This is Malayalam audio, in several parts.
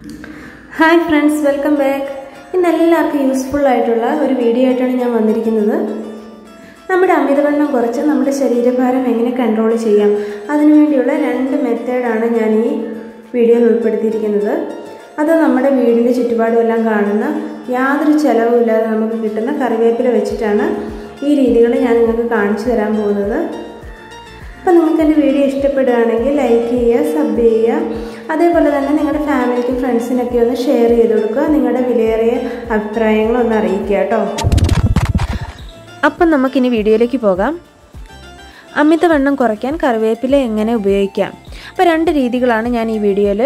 Hi friends, welcome back. ഇന്നെല്ലാവർക്കും യൂസ്ഫുൾ ആയിട്ടുള്ള ഒരു വീഡിയോ ആയിട്ടാണ് ഞാൻ വന്നിരിക്കുന്നത്. നമ്മുടെ അമിതവണ്ണം കുറച്ച് നമ്മുടെ ശരീരഭാരം എങ്ങനെ കൺട്രോൾ ചെയ്യാം അതിനുവേണ്ടിയുള്ള രണ്ട് മെത്തേഡാണ് ഞാൻ ഈ വീഡിയോയിൽ ഉൾപ്പെടുത്തിയിരിക്കുന്നത്. അത് നമ്മുടെ വീടിൻ്റെ ചുറ്റുപാടുമെല്ലാം കാണുന്ന യാതൊരു ചിലവുമില്ലാതെ നമുക്ക് കിട്ടുന്ന കറിവേപ്പില വെച്ചിട്ടാണ് ഈ രീതികൾ ഞാൻ നിങ്ങൾക്ക് കാണിച്ചു തരാൻ പോകുന്നത്. അപ്പോൾ നിങ്ങൾക്ക് എൻ്റെ വീഡിയോ ഇഷ്ടപ്പെടുകയാണെങ്കിൽ ലൈക്ക് ചെയ്യുക, സബ് ചെയ്യുക, അതേപോലെ തന്നെ നിങ്ങളുടെ ഫാമിലിക്കും ഫ്രണ്ട്സിനൊക്കെ ഒന്ന് ഷെയർ ചെയ്ത് കൊടുക്കുക. നിങ്ങളുടെ വിലയേറിയ അഭിപ്രായങ്ങളൊന്ന് അറിയിക്കുക കേട്ടോ. അപ്പം നമുക്കിനി വീഡിയോയിലേക്ക് പോകാം. അമിതവണ്ണം കുറയ്ക്കാൻ കറിവേപ്പില എങ്ങനെ ഉപയോഗിക്കാം? അപ്പോൾ രണ്ട് രീതികളാണ് ഞാൻ ഈ വീഡിയോയിൽ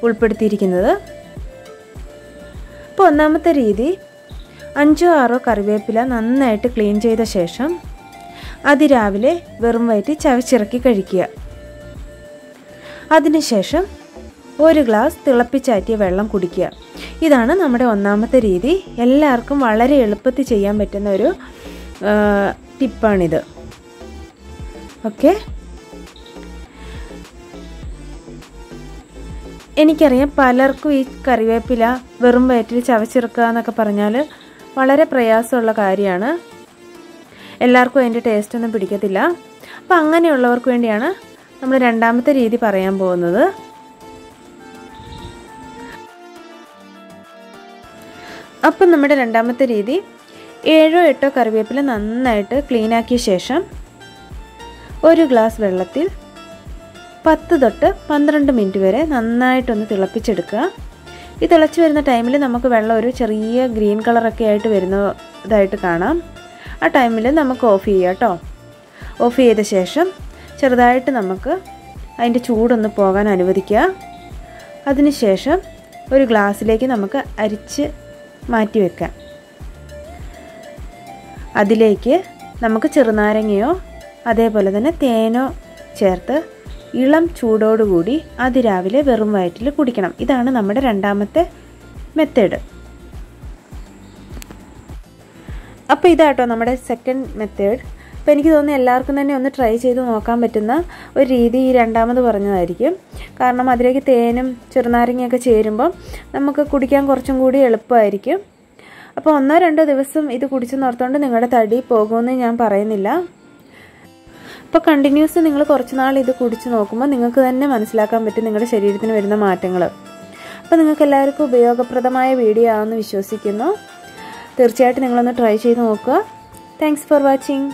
ഉൾപ്പെടുത്തിയിരിക്കുന്നത്. അപ്പോൾ ഒന്നാമത്തെ രീതി, 5-6 കറിവേപ്പില നന്നായിട്ട് ക്ലീൻ ചെയ്ത ശേഷം അതിരാവിലെ വെറും വയറ്റിൽ ചവച്ചിറക്കി കഴിക്കുക. അതിനുശേഷം 1 ഗ്ലാസ് തിളപ്പിച്ചാറ്റിയ വെള്ളം കുടിക്കുക. ഇതാണ് നമ്മുടെ ഒന്നാമത്തെ രീതി. എല്ലാവർക്കും വളരെ എളുപ്പത്തിൽ ചെയ്യാൻ പറ്റുന്ന ഒരു ടിപ്പാണിത്. ഓക്കെ, എനിക്കറിയാം പലർക്കും ഈ കറിവേപ്പില വെറും വയറ്റിൽ ചവച്ചിറക്കുക എന്നൊക്കെ പറഞ്ഞാൽ വളരെ പ്രയാസമുള്ള കാര്യമാണ്. എല്ലാവർക്കും അതിൻ്റെ ടേസ്റ്റൊന്നും പിടിക്കത്തില്ല. അപ്പം അങ്ങനെയുള്ളവർക്ക് വേണ്ടിയാണ് നമ്മൾ രണ്ടാമത്തെ രീതി പറയാൻ പോകുന്നത്. അപ്പം നമ്മുടെ രണ്ടാമത്തെ രീതി, 7-8 കറിവേപ്പില നന്നായിട്ട് ക്ലീനാക്കിയ ശേഷം 1 ഗ്ലാസ് വെള്ളത്തിൽ 10 തൊട്ട് 12 മിനിറ്റ് വരെ നന്നായിട്ടൊന്ന് തിളപ്പിച്ചെടുക്കുക. ഈ തിളച്ച് വരുന്ന ടൈമിൽ നമുക്ക് വെള്ളം ഒരു ചെറിയ ഗ്രീൻ കളറൊക്കെ ആയിട്ട് വരുന്നതായിട്ട് കാണാം. ആ ടൈമിൽ നമുക്ക് ഓഫ് ചെയ്യാം കേട്ടോ. ഓഫ് ചെയ്ത ശേഷം ചെറുതായിട്ട് നമുക്ക് അതിൻ്റെ ചൂടൊന്ന് പോകാൻ അനുവദിക്കുക. അതിനുശേഷം ഒരു ഗ്ലാസ്സിലേക്ക് നമുക്ക് അരിച്ച് മാറ്റി വെക്കാം. അതിലേക്ക് നമുക്ക് ചെറുനാരങ്ങയോ അതേപോലെ തന്നെ തേനോ ചേർത്ത് ഇളം ചൂടോടുകൂടി അതിരാവിലെ വെറും വയറ്റിൽ കുടിക്കണം. ഇതാണ് നമ്മുടെ രണ്ടാമത്തെ മെത്തേഡ്. അപ്പോൾ ഇതാട്ടോ നമ്മുടെ സെക്കൻഡ് മെത്തേഡ്. അപ്പോൾ എനിക്ക് തോന്നുന്നു എല്ലാവർക്കും തന്നെ ഒന്ന് ട്രൈ ചെയ്ത് നോക്കാൻ പറ്റുന്ന ഒരു രീതി ഈ രണ്ടാമത് പറഞ്ഞതായിരിക്കും. കാരണം അതിലേക്ക് തേനും ചെറുനാരങ്ങയൊക്കെ ചേരുമ്പം നമുക്ക് കുടിക്കാൻ കുറച്ചും കൂടി എളുപ്പമായിരിക്കും. അപ്പോൾ 1-2 ദിവസം ഇത് കുടിച്ച് നിർത്തുകൊണ്ട് നിങ്ങളുടെ തടി പോകുമെന്ന് ഞാൻ പറയുന്നില്ല. അപ്പോൾ കണ്ടിന്യൂസ് നിങ്ങൾ കുറച്ച് നാൾ ഇത് കുടിച്ച് നോക്കുമ്പോൾ നിങ്ങൾക്ക് തന്നെ മനസ്സിലാക്കാൻ പറ്റും നിങ്ങളുടെ ശരീരത്തിന് വരുന്ന മാറ്റങ്ങൾ. അപ്പോൾ നിങ്ങൾക്ക് എല്ലാവർക്കും ഉപയോഗപ്രദമായ വീഡിയോ ആണെന്ന് വിശ്വസിക്കുന്നു. തീർച്ചയായിട്ടും നിങ്ങളൊന്ന് ട്രൈ ചെയ്ത് നോക്കുക. Thanks for watching.